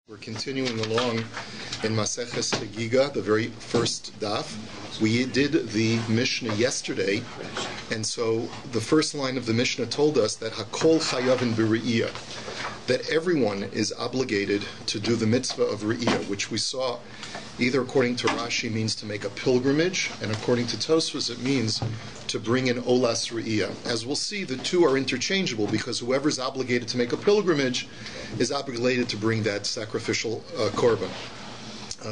We're continuing along in Maseches Chagiga, the very first DAF. We did the Mishnah yesterday, and so the first line of the Mishnah told us that Hakol Chayavin B'Re'iyah, that everyone is obligated to do the mitzvah of Re'iyah, which we saw either according to Rashi means to make a pilgrimage, and according to Tosfos it means to bring in Olas Re'iyah. As we'll see, the two are interchangeable because whoever is obligated to make a pilgrimage is obligated to bring that sacrificial korban,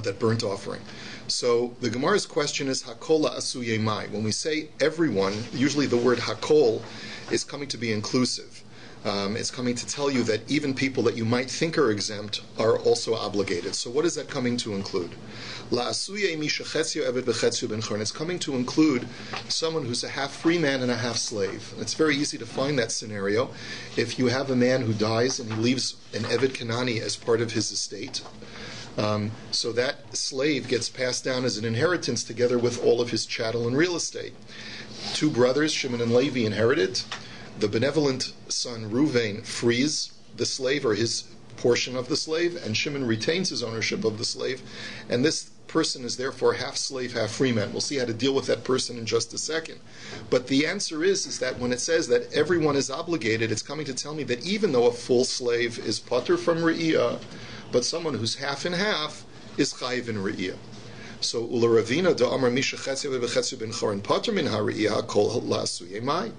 that burnt offering. So the Gemara's question is Hakol Asuyei Mai. When we say everyone, usually the word Hakol is coming to be inclusive. It's coming to tell you that even people that you might think are exempt are also obligated. So what is that coming to include? It's coming to include someone who's a half free man and a half slave. It's very easy to find that scenario. If you have a man who dies and he leaves an Eved Kanani as part of his estate, so that slave gets passed down as an inheritance together with all of his chattel and real estate. Two brothers, Shimon and Levi, inherited. The benevolent son Ruvain frees the slave or his portion of the slave, and Shimon retains his ownership of the slave, and this person is therefore half slave, half free man. We'll see how to deal with that person in just a second. But the answer is that when it says that everyone is obligated, it's coming to tell me that even though a full slave is patur from Re'iyah, but someone who's half and half is chayiv in Re'iyah. So Ula Ravina da Amar Misha Chetzev V'Chetzev Ben Chorin patur min HaRe'iyah Kol La'asuyei Mai.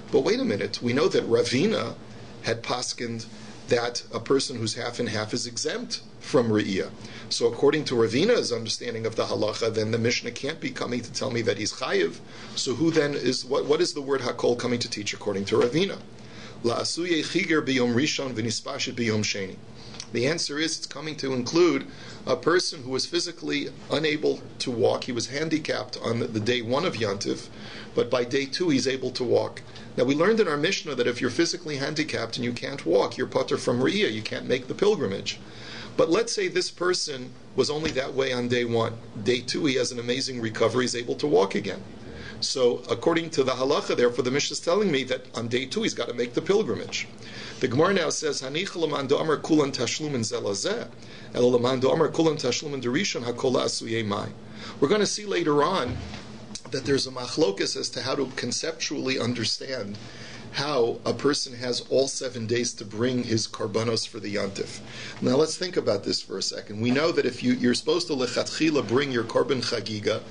But wait a minute, we know that Ravina had paskined that a person who's half and half is exempt from Re'iyah. So according to Ravina's understanding of the halacha, then the Mishnah can't be coming to tell me that he's chayiv. So who then is, what is the word hakol coming to teach according to Ravina? La'asuyei chiger b'yom rishon v'nispashit b'yom sheni. The answer is it's coming to include a person who was physically unable to walk. He was handicapped on the day one of Yantiv, but by day two he's able to walk. Now we learned in our Mishnah that if you're physically handicapped and you can't walk, you're patur from Re'iyah, you can't make the pilgrimage. But let's say this person was only that way on day one. Day two he has an amazing recovery, he's able to walk again. So according to the halacha, therefore the Mishnah is telling me that on day two he's got to make the pilgrimage. The Gemara now says, Hanich l'man do'amar kulan tashlumin zelazeh, elo l'man do'amar kulan tashlumin derishon hakola asuyei mai. We're going to see later on that there's a machlokas as to how to conceptually understand how a person has all 7 days to bring his karbanos for the yantif. Now let's think about this for a second. We know that if you're supposed to lechatchila bring your korban chagiga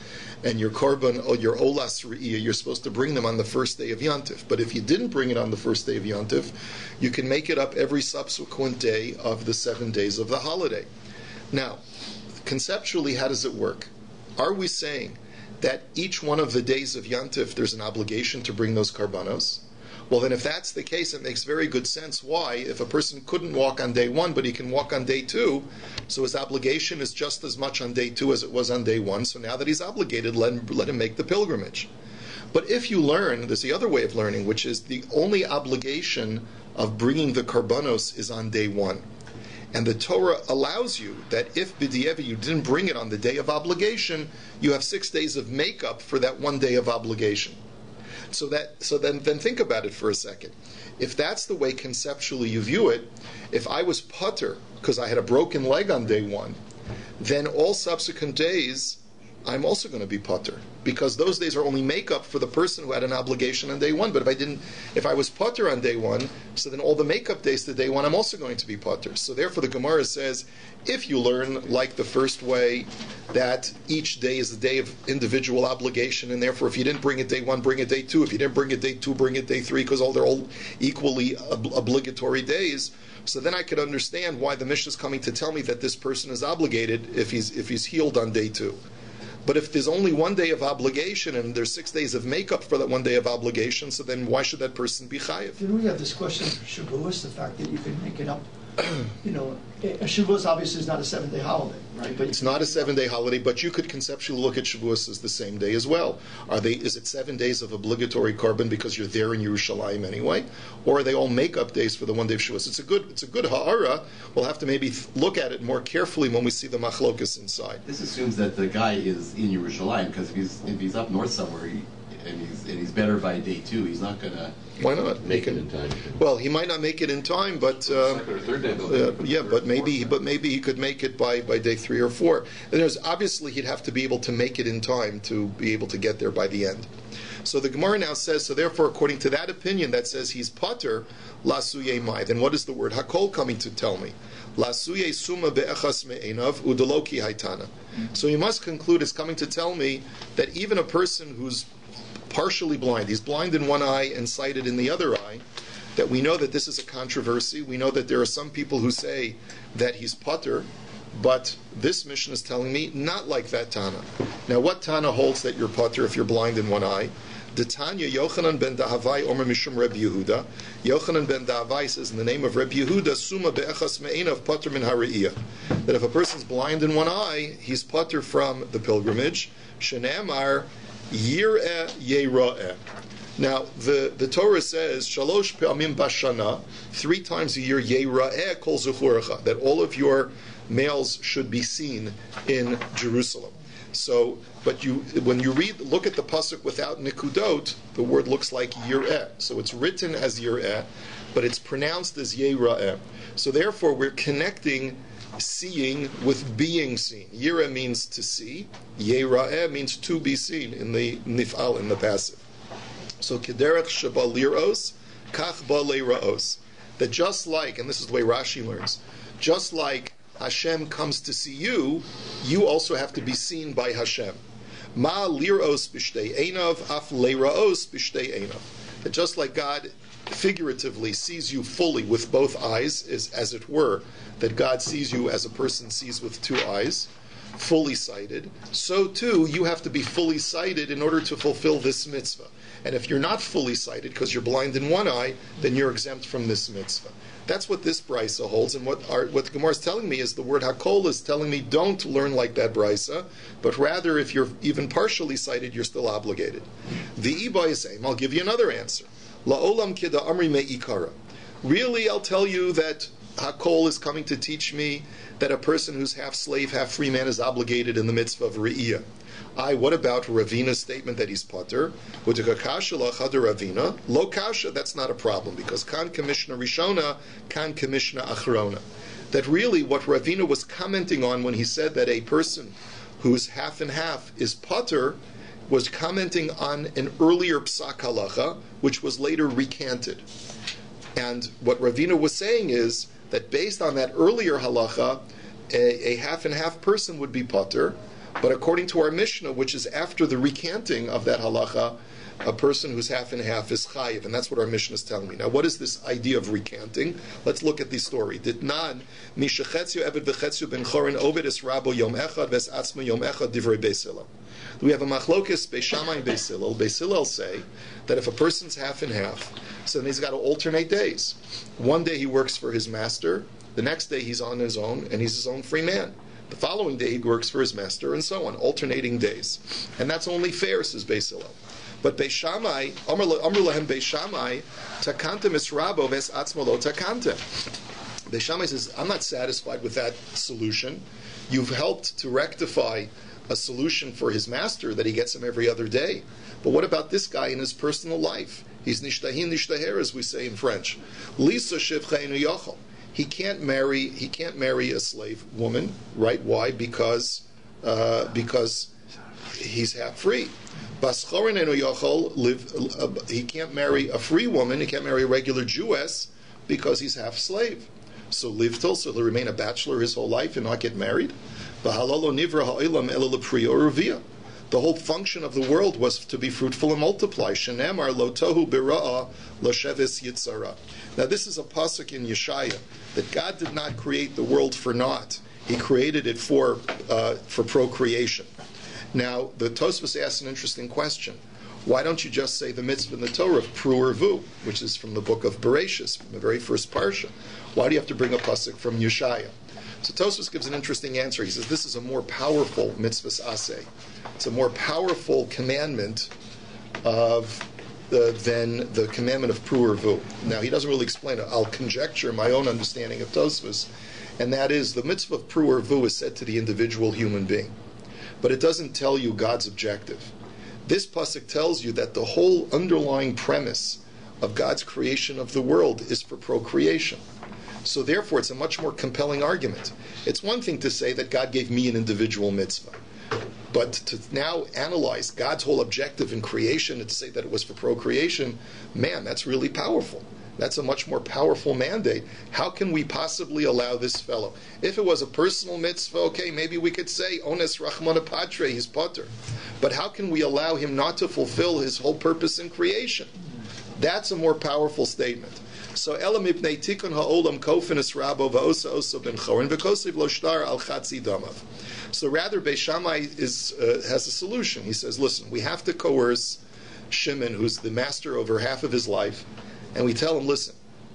and your korban or your olas re'iyah, you're supposed to bring them on the first day of yantif. But if you didn't bring it on the first day of yantif, you can make it up every subsequent day of the 7 days of the holiday. Now, conceptually, how does it work? Are we saying that each one of the days of yantif there's an obligation to bring those karbanos? Well, then if that's the case, it makes very good sense why, if a person couldn't walk on day one, but he can walk on day two, so his obligation is just as much on day two as it was on day one, so now that he's obligated, let him make the pilgrimage. But if you learn, there's the other way of learning, which is the only obligation of bringing the karbanos is on day one. And the Torah allows you that if b'di'evi you didn't bring it on the day of obligation, you have 6 days of makeup for that 1 day of obligation. So then think about it for a second. If that's the way conceptually you view it, if I was patur because I had a broken leg on day one, then all subsequent days I'm also going to be patur, because those days are only makeup for the person who had an obligation on day one. But if I was patur on day one, so then all the makeup days to day one I'm also going to be patur. So therefore the Gemara says, if you learn like the first way, that each day is a day of individual obligation, and therefore if you didn't bring it day one, bring it day two. If you didn't bring it day two, bring it day three, because they're all equally obligatory days. So then I could understand why the Mishnah is coming to tell me that this person is obligated if he's healed on day two. But if there's only 1 day of obligation and there's 6 days of makeup for that 1 day of obligation, so then why should that person be chayiv? Didn't we have this question for Shavuos, the fact that you can make it up? Shavuos obviously is not a 7-day holiday, right? But it's not a 7-day holiday, but you could conceptually look at Shavuos as the same day as well. Is it 7 days of obligatory korban because you're there in Yerushalayim anyway, or are they all make-up days for the 1 day of Shavuos? It's a good ha'ara. We'll have to maybe look at it more carefully when we see the machlokas inside. This assumes that the guy is in Yerushalayim, because if he's up north somewhere and he's better by day two, he's not gonna Why not? Make it in time. Well, he might not make it in time, but Second or third day. yeah, but maybe he could make it by day 3 or 4. And obviously he'd have to be able to make it in time to be able to get there by the end. So the Gemara now says, so therefore, according to that opinion that says he's pater, lasuye mai, then what is the word hakol coming to tell me? Lasuye suma be'echas me'enav udaloki haitana. So you must conclude it's coming to tell me that even a person who's partially blind, he's blind in one eye and sighted in the other eye, that we know that this is a controversy. We know that there are some people who say that he's pater, but this mission is telling me not like that Tana. Now, what Tana holds that you're pater if you're blind in one eye? The Tanya Yochanan ben Dahavai Omer Mishum Reb Yehuda. Yochanan ben Dahavai says in the name of Reb Yehuda, Suma be'echas me'enav pater min hariyah. That if a person's blind in one eye, he's pater from the pilgrimage. Shene'amar Yir'eh Yera'eh. Now, the Torah says, Shalosh pe'amim bashana, 3 times a year, Yera'eh kol zuchurecha, that all of your males should be seen in Jerusalem. So, but when you look at the pasuk without nikudot, the word looks like Yir'eh. So it's written as Yir'eh, but it's pronounced as Yera'eh. So therefore, we're connecting seeing with being seen. Yireh means to see. Yera'eh means to be seen in the nif'al, in the passive. So kederech sheba liros, kach ba leiraos. That just like, and this is the way Rashi learns, just like Hashem comes to see you, you also have to be seen by Hashem. Ma liros b'shtei einav, af leiraos b'shtei einav. That just like God figuratively sees you fully with both eyes, is as it were, that God sees you as a person sees with 2 eyes, fully sighted, so too you have to be fully sighted in order to fulfill this mitzvah. And if you're not fully sighted because you're blind in one eye, then you're exempt from this mitzvah. That's what this brisa holds, and what the Gemara is telling me is the word hakol is telling me don't learn like that brisa, but rather if you're even partially sighted, you're still obligated. The iba is saying, I'll give you another answer. La'olam kida amri me'ikara. Really, I'll tell you that hakol is coming to teach me that a person who's half slave, half free man is obligated in the mitzvah of re'iyah. What about Ravina's statement that he's pater? Ravina, lo kasha, that's not a problem, because kan commissioner rishona, kan commissioner achrona. That really what Ravina was commenting on when he said that a person who's half and half is pater was commenting on an earlier psak halacha, which was later recanted. And what Ravina was saying is that based on that earlier halacha, a half and half person would be pater, but according to our Mishnah, which is after the recanting of that halacha, a person who's half and half is chayiv, and that's what our Mishnah is telling me. Now, what is this idea of recanting? Let's look at the story. Ditnan mishachetzio eved v'chetzio ben chorin oved es rabo yom echad ves atzma yom echad divrei Beis Hillel. We have a machlokes Beis Shammai and Beis Hillel. Beis Hillel say that if a person's half and half, so then he's got to alternate days. One day he works for his master, the next day he's on his own, and he's his own free man. The following day he works for his master, and so on, alternating days. And that's only fair, says Beis Hillel. But Beis Shammai, Amr lahem Beis Shammai, takantem es rabo ves atzmo lo takantem. Beis Shammai says, I'm not satisfied with that solution. You've helped to rectify a solution for his master that he gets him every other day. But what about this guy in his personal life? He's nishtahin nishtaher, as we say in French. Lisa shivcheinu yochel. He can't marry a slave woman, right? Why? Because he's half free. He can't marry a free woman. He can't marry a regular Jewess because he's half slave. So livtil, so he'll remain a bachelor his whole life and not get married. The whole function of the world was to be fruitful and multiply. Shenemar lo tohu bira'a lo sheves yitzara. Now this is a pasuk in Yeshaya that God did not create the world for naught. He created it for procreation. Now the Tosfos asks an interesting question. Why don't you just say the mitzvah in the Torah of pru or vu, which is from the book of Bereshis, from the very first parsha? Why do you have to bring a pasuk from Yeshaya? So Tosfos gives an interesting answer. He says this is a more powerful mitzvah aseh. It's a more powerful commandment than the commandment of pru or vu. Now he doesn't really explain it. I'll conjecture my own understanding of Tosfos, and that is the mitzvah of pru or vu is said to the individual human being, but it doesn't tell you God's objective. This pasuk tells you that the whole underlying premise of God's creation of the world is for procreation. So therefore, it's a much more compelling argument. It's one thing to say that God gave me an individual mitzvah, but to now analyze God's whole objective in creation and to say that it was for procreation, man, that's really powerful. That's a much more powerful mandate. How can we possibly allow this fellow? If it was a personal mitzvah, okay, maybe we could say, Ones Rachmana Patre, he's potter. But how can we allow him not to fulfill his whole purpose in creation? That's a more powerful statement. So Elam ibnei tikun ha'olam kofinis rabo va'osa osa ben chorin v'kosiv lo shtar al chatzi damav. So rather, Beis Shammai has a solution. He says, listen, we have to coerce Shimon, who's the master over half of his life, and we tell him, listen,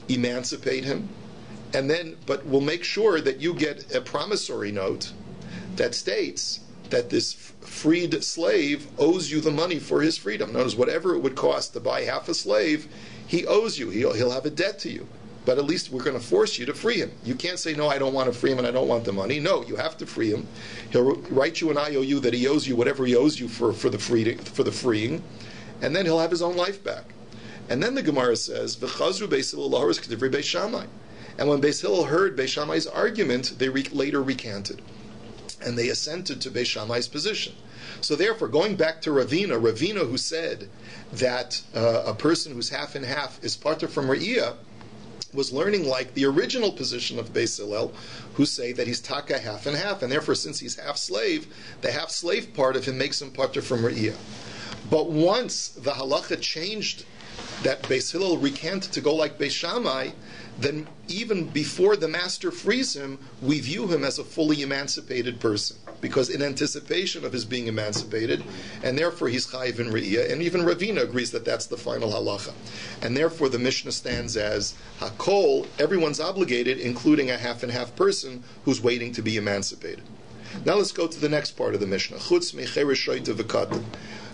emancipate him, and then, but we'll make sure that you get a promissory note that states that this freed slave owes you the money for his freedom. Notice, whatever it would cost to buy half a slave, he owes you. He'll have a debt to you. But at least we're going to force you to free him. You can't say, no, I don't want to free him and I don't want the money. No, you have to free him. He'll write you an IOU that he owes you whatever he owes you for the freeing, and then he'll have his own life back. And then the Gemara says, "V'chazru Beis Hillel lahorus k'divrei Beis Shammai." And when Beis Hillel heard Beis Shammai's argument, they later recanted, and they assented to Beis Shammai's position. So therefore, going back to Ravina who said that a person who's half and half is parter from Re'iyah, was learning like the original position of Beis Hillel, who say that he's taka half and half, and therefore since he's half slave, the half slave part of him makes him parter from Re'iyah. But once the halacha changed, that Beis Hillel recanted to go like Beis Shammai, then even before the master frees him, we view him as a fully emancipated person, because in anticipation of his being emancipated, and therefore he's chayiv in re'iyah, and even Ravina agrees that that's the final halacha. And therefore the Mishnah stands as hakol, everyone's obligated, including a half and half person who's waiting to be emancipated. Now let's go to the next part of the Mishnah. Chutz mecheresh shoyta v'katan.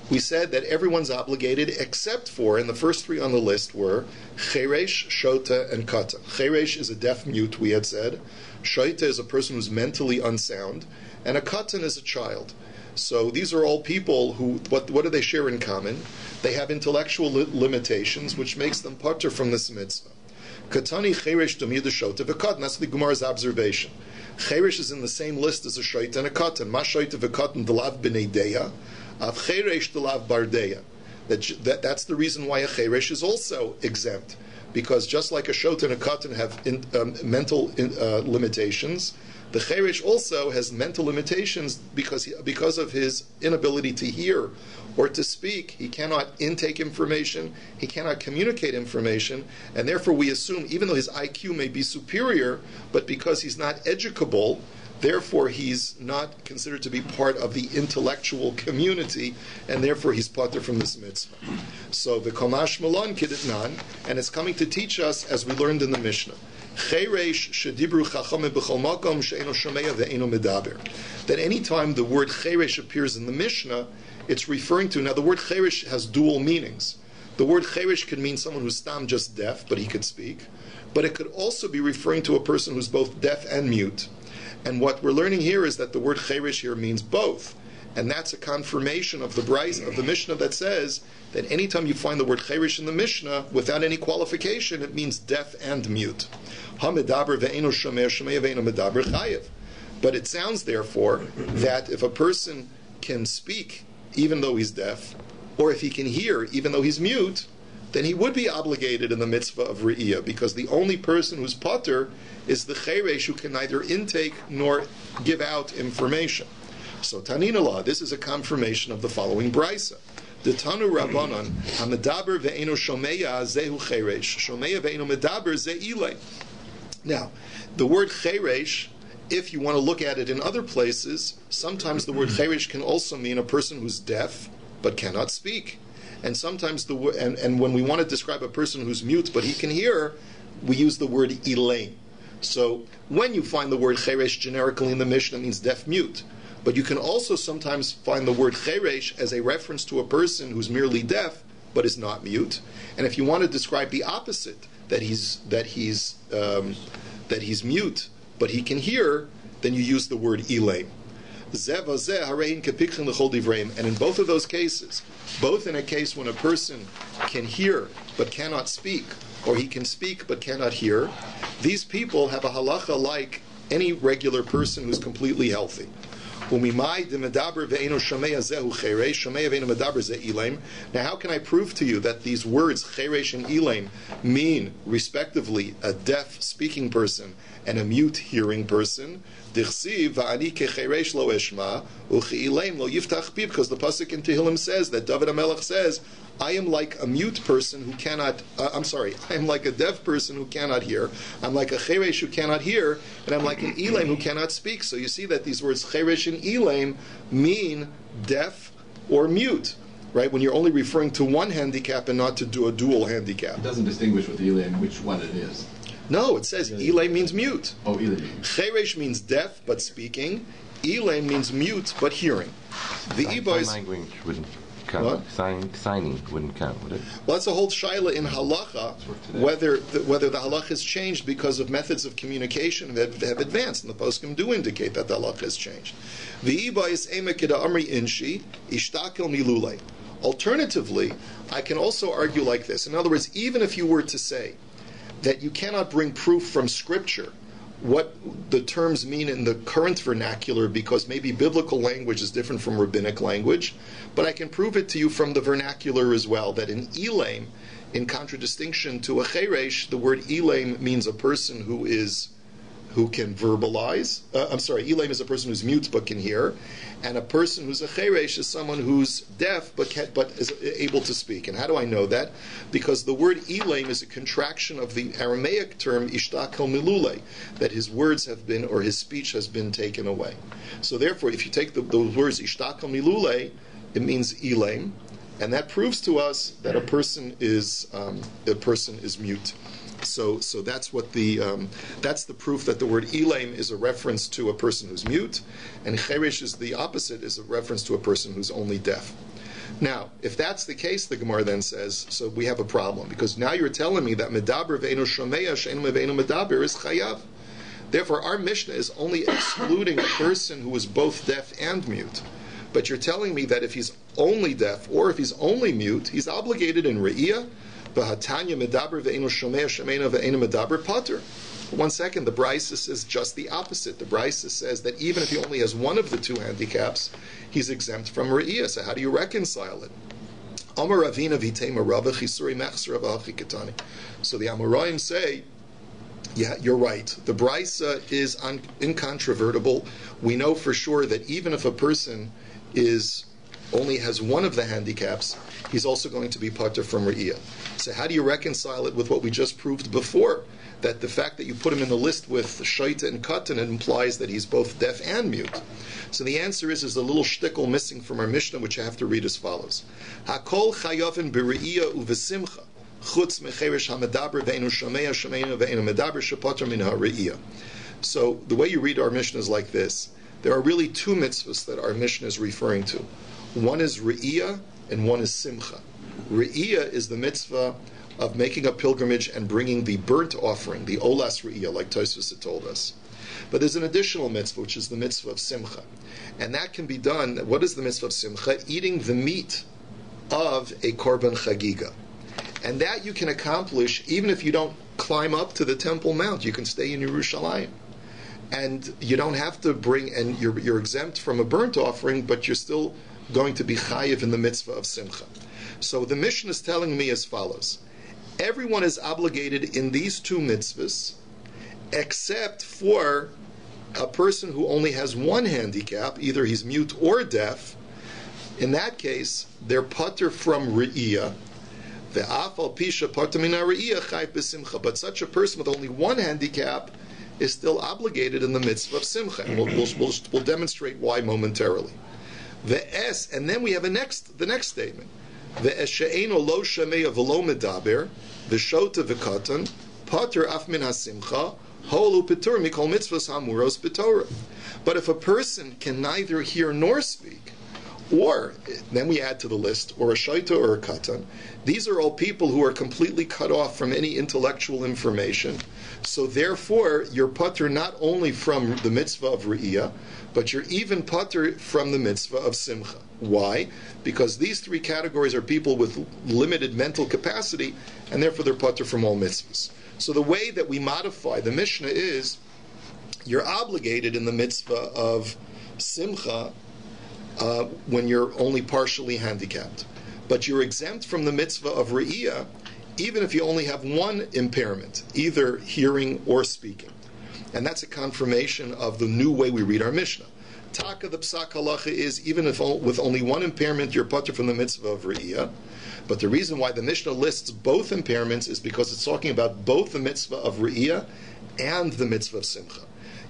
We said that everyone's obligated except for, and the first three on the list were cheresh, shota, and katan. Cheresh is a deaf mute, we had said. Shota is a person who's mentally unsound, and a katan is a child. So these are all people who, what do they share in common? They have intellectual limitations, which makes them patur from this mitzvah. Katani cheresh domida shota v'katan. That's the Gemara's observation. Cheresh is in the same list as a shota and a katan. Ma shota v'katan d'lav b'nei deya. Av cheresh d'lav bardeya. That's the reason why a cheresh is also exempt, because just like a shota and a katan have mental limitations, the cheresh also has mental limitations because of his inability to hear or to speak. He cannot intake information, he cannot communicate information, and therefore we assume, even though his IQ may be superior, but because he's not educable, therefore he's not considered to be part of the intellectual community, and therefore he's patur from this mitzvah. So the Komash Malon Kiditnan, and it's coming to teach us, as we learned in the Mishnah, Cheresh shedibru chachamim b'chol makom she'eno shomeya ve'eno medaber. That any time the word cheresh appears in the Mishnah, it's referring to, now the word cheresh has dual meanings. The word cheresh can mean someone who's stam just deaf, but he could speak, but it could also be referring to a person who's both deaf and mute. And what we're learning here is that the word cheresh here means both. And that's a confirmation of the Bryce of the Mishnah that says that anytime you find the word cheresh in the Mishnah, without any qualification, it means deaf and mute. Ha-medaber ve'eno shomer, shomer ve'eno medaber chayev. But it sounds, therefore, that if a person can speak even though he's deaf, or if he can hear even though he's mute, then he would be obligated in the mitzvah of re'iyah, because the only person who's patur is the cheresh who can neither intake nor give out information. So Taninala, this is a confirmation of the following brisa. The Tanu Rabbanon, Hamedaber ve'eno shomeya zehu cheresh, shomeya ve'eno medaber ze'ilei. Now, the word cheresh, if you want to look at it in other places, sometimes the word cheresh can also mean a person who's deaf but cannot speak. And sometimes and when we want to describe a person who's mute but he can hear, we use the word elaine. So when you find the word cheresh generically in the Mishnah, it means deaf mute. But you can also sometimes find the word cheresh as a reference to a person who's merely deaf but is not mute. And if you want to describe the opposite, that he's mute but he can hear, then you use the word elaine. And in both of those cases, both in a case when a person can hear but cannot speak, or he can speak but cannot hear, these people have a halacha like any regular person who's completely healthy. Now, how can I prove to you that these words, cheresh and ilaim, mean, respectively, a deaf speaking person and a mute hearing person? Because the pasuk in Tehillim says that David HaMelech says, I am like a mute person who cannot, I am like a deaf person who cannot hear, I'm like a cheresh who cannot hear, and I'm like an ilaim who cannot speak. So you see that these words cheresh and ilaim mean deaf or mute, right? When you're only referring to one handicap and not to do a dual handicap. It doesn't distinguish with ilaim which one it is. No, it says ilaim means mute. Oh, ilaim. Cheresh means deaf but speaking. Ilaim means mute but hearing. The Ibois... Sign language wouldn't count. Signing wouldn't count, would it? Well, that's a whole shaila in halacha, whether the halacha has changed because of methods of communication that have advanced, and the poskim do indicate that the halacha has changed. Alternatively, I can also argue like this. In other words, even if you were to say that you cannot bring proof from Scripture what the terms mean in the current vernacular, because maybe biblical language is different from rabbinic language, but I can prove it to you from the vernacular as well, that in ilaim, in contradistinction to a cheresh, the word ilaim means a person who can verbalize. Ilaim is a person who's mute but can hear, and a person who's a cheresh is someone who's deaf but is able to speak. And how do I know that? Because the word ilaim is a contraction of the Aramaic term ishtakal milule, that his words have been, or his speech has been taken away. So therefore, if you take those words ishtakal milule, it means ilaim, and that proves to us that a person is mute. So that's what that's the proof that the word ilaim is a reference to a person who's mute, and cheresh is the opposite, is a reference to a person who's only deaf. Now, if that's the case, the Gemara then says, so we have a problem, because now you're telling me that medaber ve'enu shomeya she'enu ve'enu medaber is chayav. Therefore, our Mishnah is only excluding a person who is both deaf and mute. But you're telling me that if he's only deaf or if he's only mute, he's obligated in re'iyah. Medaber ve'enu shomea shemena ve'enu medaber pater. 1 second, the Brisa says just the opposite. The Brisa says that even if he only has one of the two handicaps, he's exempt from re'iyah. So how do you reconcile it? Amar Ravina v'tema Rava chisuri mechs Rava hachikatani. So the Amoraim say, yeah, you're right. The Brisa is incontrovertible. We know for sure that even if a person only has one of the handicaps, he's also going to be pater from re'iyah. So how do you reconcile it with what we just proved before? That the fact that you put him in the list with shaita and katan, it implies that he's both deaf and mute. So the answer is a little shtickle missing from our Mishnah, which I have to read as follows. Hakol chayavin b're'iyah uvesimcha chutz mecheresh hamedaber ve'enu shomeya shomeya ve'enu medaber shepater min ha're'iyah. So the way you read our Mishnah is like this. There are really two mitzvahs that our Mishnah is referring to. One is re'iyah and one is simcha. Re'iyah is the mitzvah of making a pilgrimage and bringing the burnt offering, the olas re'iyah, like Tosfos had told us. But there's an additional mitzvah, which is the mitzvah of simcha. And that can be done, what is the mitzvah of simcha? Eating the meat of a korban chagiga. And that you can accomplish even if you don't climb up to the Temple Mount. You can stay in Yerushalayim. And you don't have to bring, and you're exempt from a burnt offering, but you're still going to be chayiv in the mitzvah of simcha. So the Mishnah is telling me as follows. Everyone is obligated in these two mitzvahs, except for a person who only has one handicap, either he's mute or deaf. In that case, they're pater from re'iyah. But such a person with only one handicap is still obligated in the mitzvah of simcha. And we'll demonstrate why momentarily. And then we have the next statement. Ve'eshe'eno lo shameya v'lo medaber v'shota v'katan pater af min hasimcha holu pitur mikol mitzvahs hamuros b'torah. But if a person can neither hear nor speak, Or, then we add to the list, or a shaita or a katan. These are all people who are completely cut off from any intellectual information. So therefore, you're patur not only from the mitzvah of re'iyah, but you're even patur from the mitzvah of simcha. Why? Because these three categories are people with limited mental capacity, and therefore they're patur from all mitzvahs. So the way that we modify the Mishnah is, you're obligated in the mitzvah of simcha when you're only partially handicapped. But you're exempt from the mitzvah of re'iyah even if you only have one impairment, either hearing or speaking. And that's a confirmation of the new way we read our Mishnah. Taka, the psak halacha is, even if with only one impairment, you're patur from the mitzvah of re'iyah. But the reason why the Mishnah lists both impairments is because it's talking about both the mitzvah of re'iyah and the mitzvah of simcha.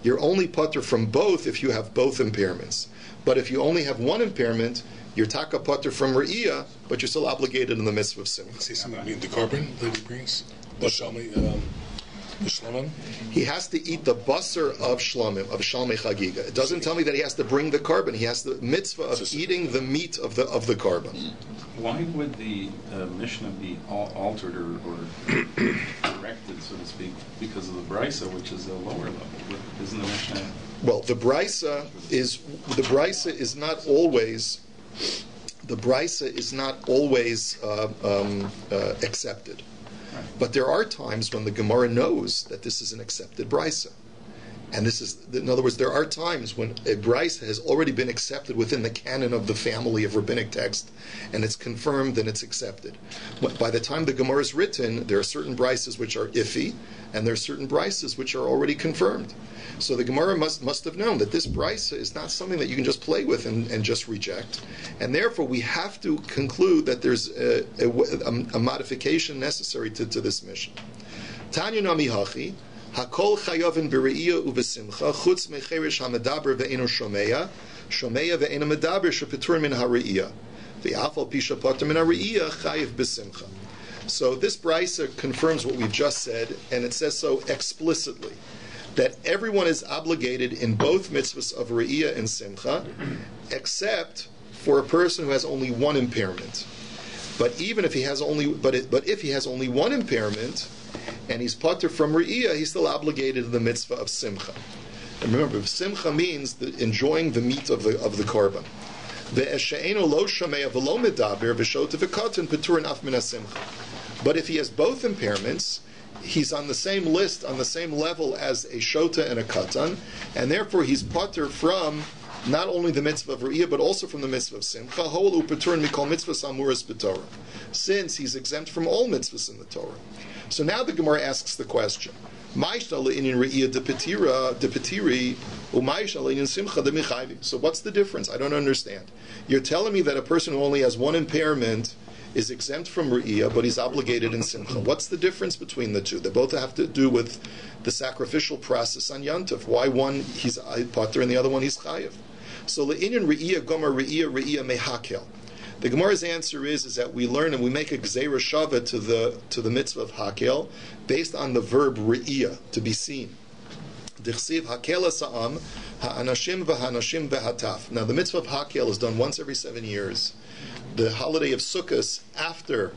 You're only patur from both if you have both impairments. But if you only have one impairment, you're taka patur from re'iyah, but you're still obligated in the mitzvah of simcha. See something, I mean, the carbon that he brings? The shlomim? He has to eat the basar of shlomim, of shalmei chagiga. It doesn't tell me that he has to bring the carbon. He has the mitzvah of eating the meat of the carbon. Why would the Mishnah be altered or corrected, so to speak, because of the brisa, which is a lower level? Isn't the Mishnah? Well, the brisa is not always accepted. But there are times when the Gemara knows that this is an accepted brisa. And this is, in other words, there are times when a brisa has already been accepted within the canon of the family of rabbinic text, and it's confirmed and it's accepted. But by the time the Gemara is written, there are certain brisas which are iffy, and there are certain brisas which are already confirmed. So the Gemara must have known that this brisa is not something that you can just play with and just reject. And therefore, we have to conclude that there's a modification necessary to this mission. Tanya nami hachi, hakol chayavin b're'iyah u'v'simcha, chutz mecherish ha'medaber ve'enu shomeya ve'enu medaber shepetur min ha're'iyah. V'afal pisha pater min ha're'iyah chayiv b'simcha. So this brisa confirms what we've just said, and it says so explicitly, that everyone is obligated in both mitzvahs of re'iyah and simcha, except for a person who has only one impairment. But even if he has only, but if he has only one impairment, and he's patur from re'iyah, he's still obligated to the mitzvah of simcha. And remember, simcha means enjoying the meat of the carbon. But if he has both impairments, he's on the same list, on the same level as a shota and a katan, and therefore he's patur from not only the mitzvah of re'iyah, but also from the mitzvah of simcha. Holu patur mikol mitzvahs amuras b'torah, since he's exempt from all mitzvahs in the Torah. So now the Gemara asks the question: so what's the difference? I don't understand. You're telling me that a person who only has one impairment is exempt from re'iyah, but he's obligated in simcha. What's the difference between the two? They both have to do with the sacrificial process on Yantav. Why one he's pater and the other one he's chayiv? So le'inyan re'iyah gomer re'iyah mehakel. The Gemara's answer is that we learn and we make a gzeira shava to the mitzvah of hakel based on the verb re'iyah, to be seen. Dichsiv hakel sa'am ha'anashim v'hanashim v'hataf. Now the mitzvah of hakel is done once every 7 years. The holiday of Sukkot after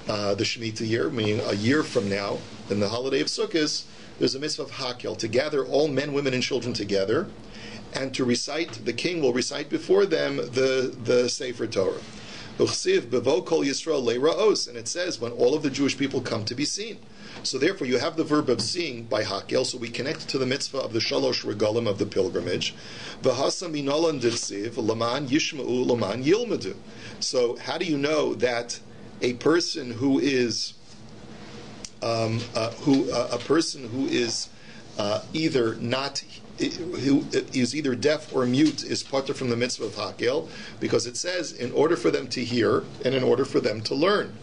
the Shemitah year, meaning a year from now, in the holiday of Sukkot, there's a mitzvah of hakel, to gather all men, women, and children together, and to recite, the king will recite before them the Sefer Torah. Uchsiv bevo kol Yisrael le'ra'os, and it says when all of the Jewish people come to be seen. So therefore you have the verb of seeing by hakel, so we connect to the mitzvah of the shalosh regalim of the pilgrimage. V'hasa minolan dirsiv laman yishma'u laman yilmadu. So how do you know that a person who is either not who is either deaf or mute is pater from the mitzvah of hakel? Because it says in order for them to hear and in order for them to learn.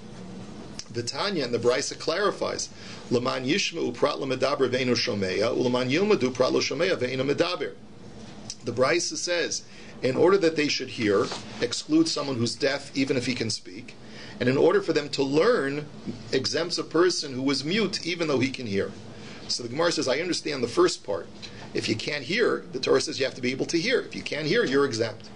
The Tanya and the Brisa clarifies, Laman yishma'u prat l'medaber ve'enu shomeya, u'laman yilmadu prat l'shomeya ve'enu medaber. The Brisa says, in order that they should hear, excludes someone who's deaf even if he can speak, and in order for them to learn, exempts a person who is mute even though he can hear. So the Gemara says, I understand the first part. If you can't hear, the Torah says you have to be able to hear. If you can't hear, you're exempt.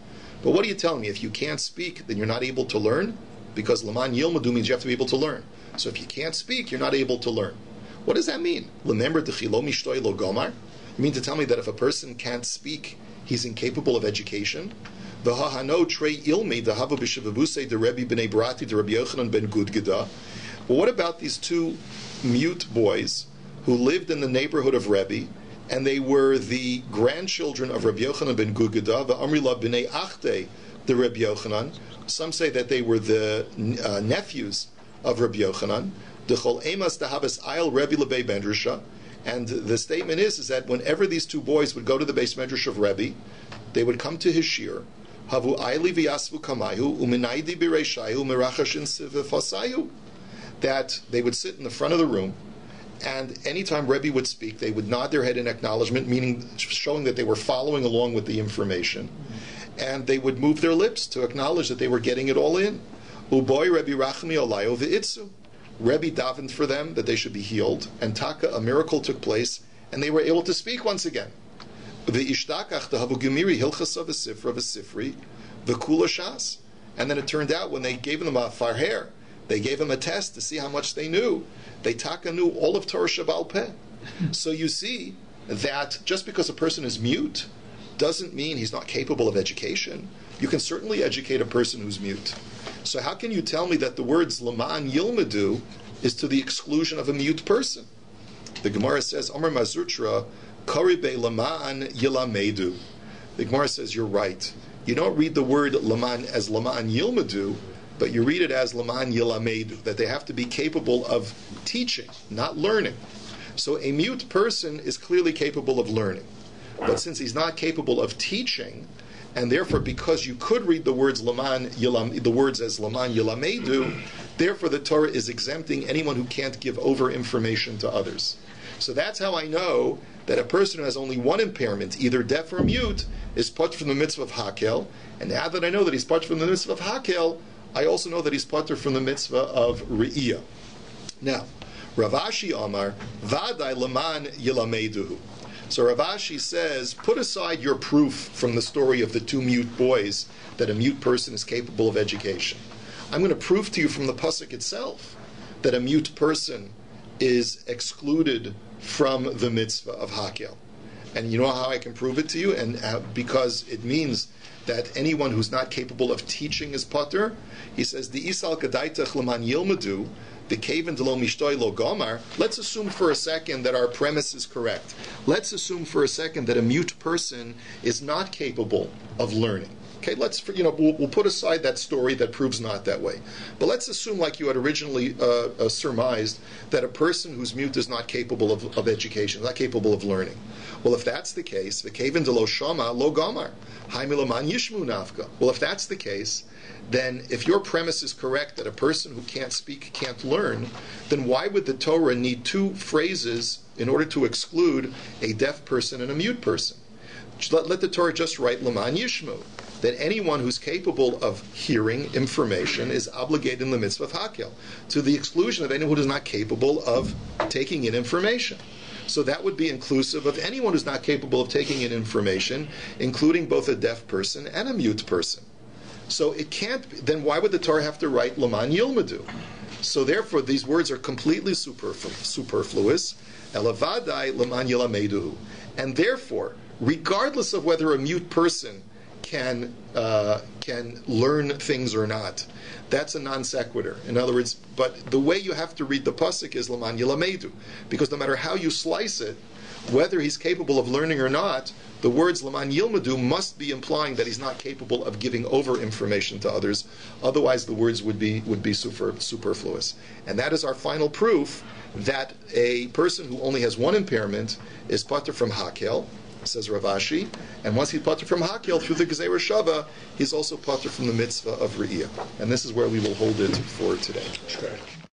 But what are you telling me? If you can't speak, then you're not able to learn? Because Laman Yilmadu means you have to be able to learn. So if you can't speak, you're not able to learn. What does that mean? Remember lo mishtoi lo gomar? You mean to tell me that if a person can't speak, he's incapable of education? V'hahano trei ilmi dehava b'shevavusei de Rebbe b'nei Barati de Rabbi Yochanan ben Gudgeda. Well, what about these two mute boys who lived in the neighborhood of Rebbe, and they were the grandchildren of Rabbi Yochanan ben Gudgeda, v'amrila b'nei achte de Rabbi Yochanan? Some say that they were the nephews of Rabbi Yochanan. D'chol emas dehabes ayil Rebbe lebei medrasha. And the statement is that whenever these two boys would go to the base medrash of Rebbe, they would come to his shir. Havu ayli v'yasvu kamayu u'minaydi b'reishayu merachashin sivafasayu. That they would sit in the front of the room, and anytime Rebbe would speak, they would nod their head in acknowledgement, meaning showing that they were following along with the information. And they would move their lips to acknowledge that they were getting it all in. Uboy Rebbe rachmi olayo v'itzu. Rebbe davened for them that they should be healed, and taka, a miracle took place, and they were able to speak once again. V'ishtakach dehavu gemiri hilchasa v'sifra v'sifri v'kula shas. And then it turned out when they gave them a farher, they gave them a test to see how much they knew. They taka knew all of Torah Shabbal Peh. So you see that just because a person is mute doesn't mean he's not capable of education. You can certainly educate a person who's mute. So how can you tell me that the words Laman Yilmadu is to the exclusion of a mute person? The Gemara says, Amar Mazutra, Karibe Laman Yilamedu. The Gemara says, you're right. You don't read the word Laman as Laman Yilmadu, but you read it as Laman Yilamedu, that they have to be capable of teaching, not learning. So a mute person is clearly capable of learning. But since he's not capable of teaching, and therefore because you could read the words the words as Laman Yilamedu, therefore the Torah is exempting anyone who can't give over information to others. So that's how I know that a person who has only one impairment, either deaf or mute, is put from the mitzvah of Hakel. And now that I know that he's put from the mitzvah of Hakel, I also know that he's patur from the mitzvah of Re'iyah. Now, Rav Ashi Amar, Vadai Laman Yilameduhu. So Rav Ashi says, put aside your proof from the story of the two mute boys that a mute person is capable of education. I'm going to prove to you from the pasuk itself that a mute person is excluded from the mitzvah of Hakel. And you know how I can prove it to you? And because it means that anyone who's not capable of teaching is patur. He says, the Ital Gadaitach Laman Yilmadu, the Kaven Delo Mishtoi Lo Gomar. Let's assume for a second that our premise is correct. Let's assume for a second that a mute person is not capable of learning. Okay, we'll put aside that story that proves not that way. But let's assume, like you had originally surmised, that a person who's mute is not capable of education, not capable of learning. Well, if that's the case, v'keven de lo shama lo gamar, haimilaman yishmu nafka. Well, if that's the case, then if your premise is correct that a person who can't speak can't learn, then why would the Torah need two phrases in order to exclude a deaf person and a mute person? Let the Torah just write laman yishmu, that anyone who's capable of hearing information is obligated in the mitzvah of Hakel, to the exclusion of anyone who is not capable of taking in information. So that would be inclusive of anyone who's not capable of taking in information, including both a deaf person and a mute person. So it can't be, then why would the Torah have to write Laman Yilmadu? So therefore these words are completely superfluous. Elavadai Laman Yilamedu. And therefore, regardless of whether a mute person can learn things or not, that's a non sequitur. In other words, but the way you have to read the pasuk is Laman Yilamedu, because no matter how you slice it, whether he's capable of learning or not, the words Laman Yilmadu must be implying that he's not capable of giving over information to others. Otherwise, the words would be superfluous. And that is our final proof that a person who only has one impairment is patur from Hakel, says Rav Ashi, and once he's patur from Hakel through the Gezerah Shava, he's also patur from the mitzvah of Re'iyah. And this is where we will hold it for today.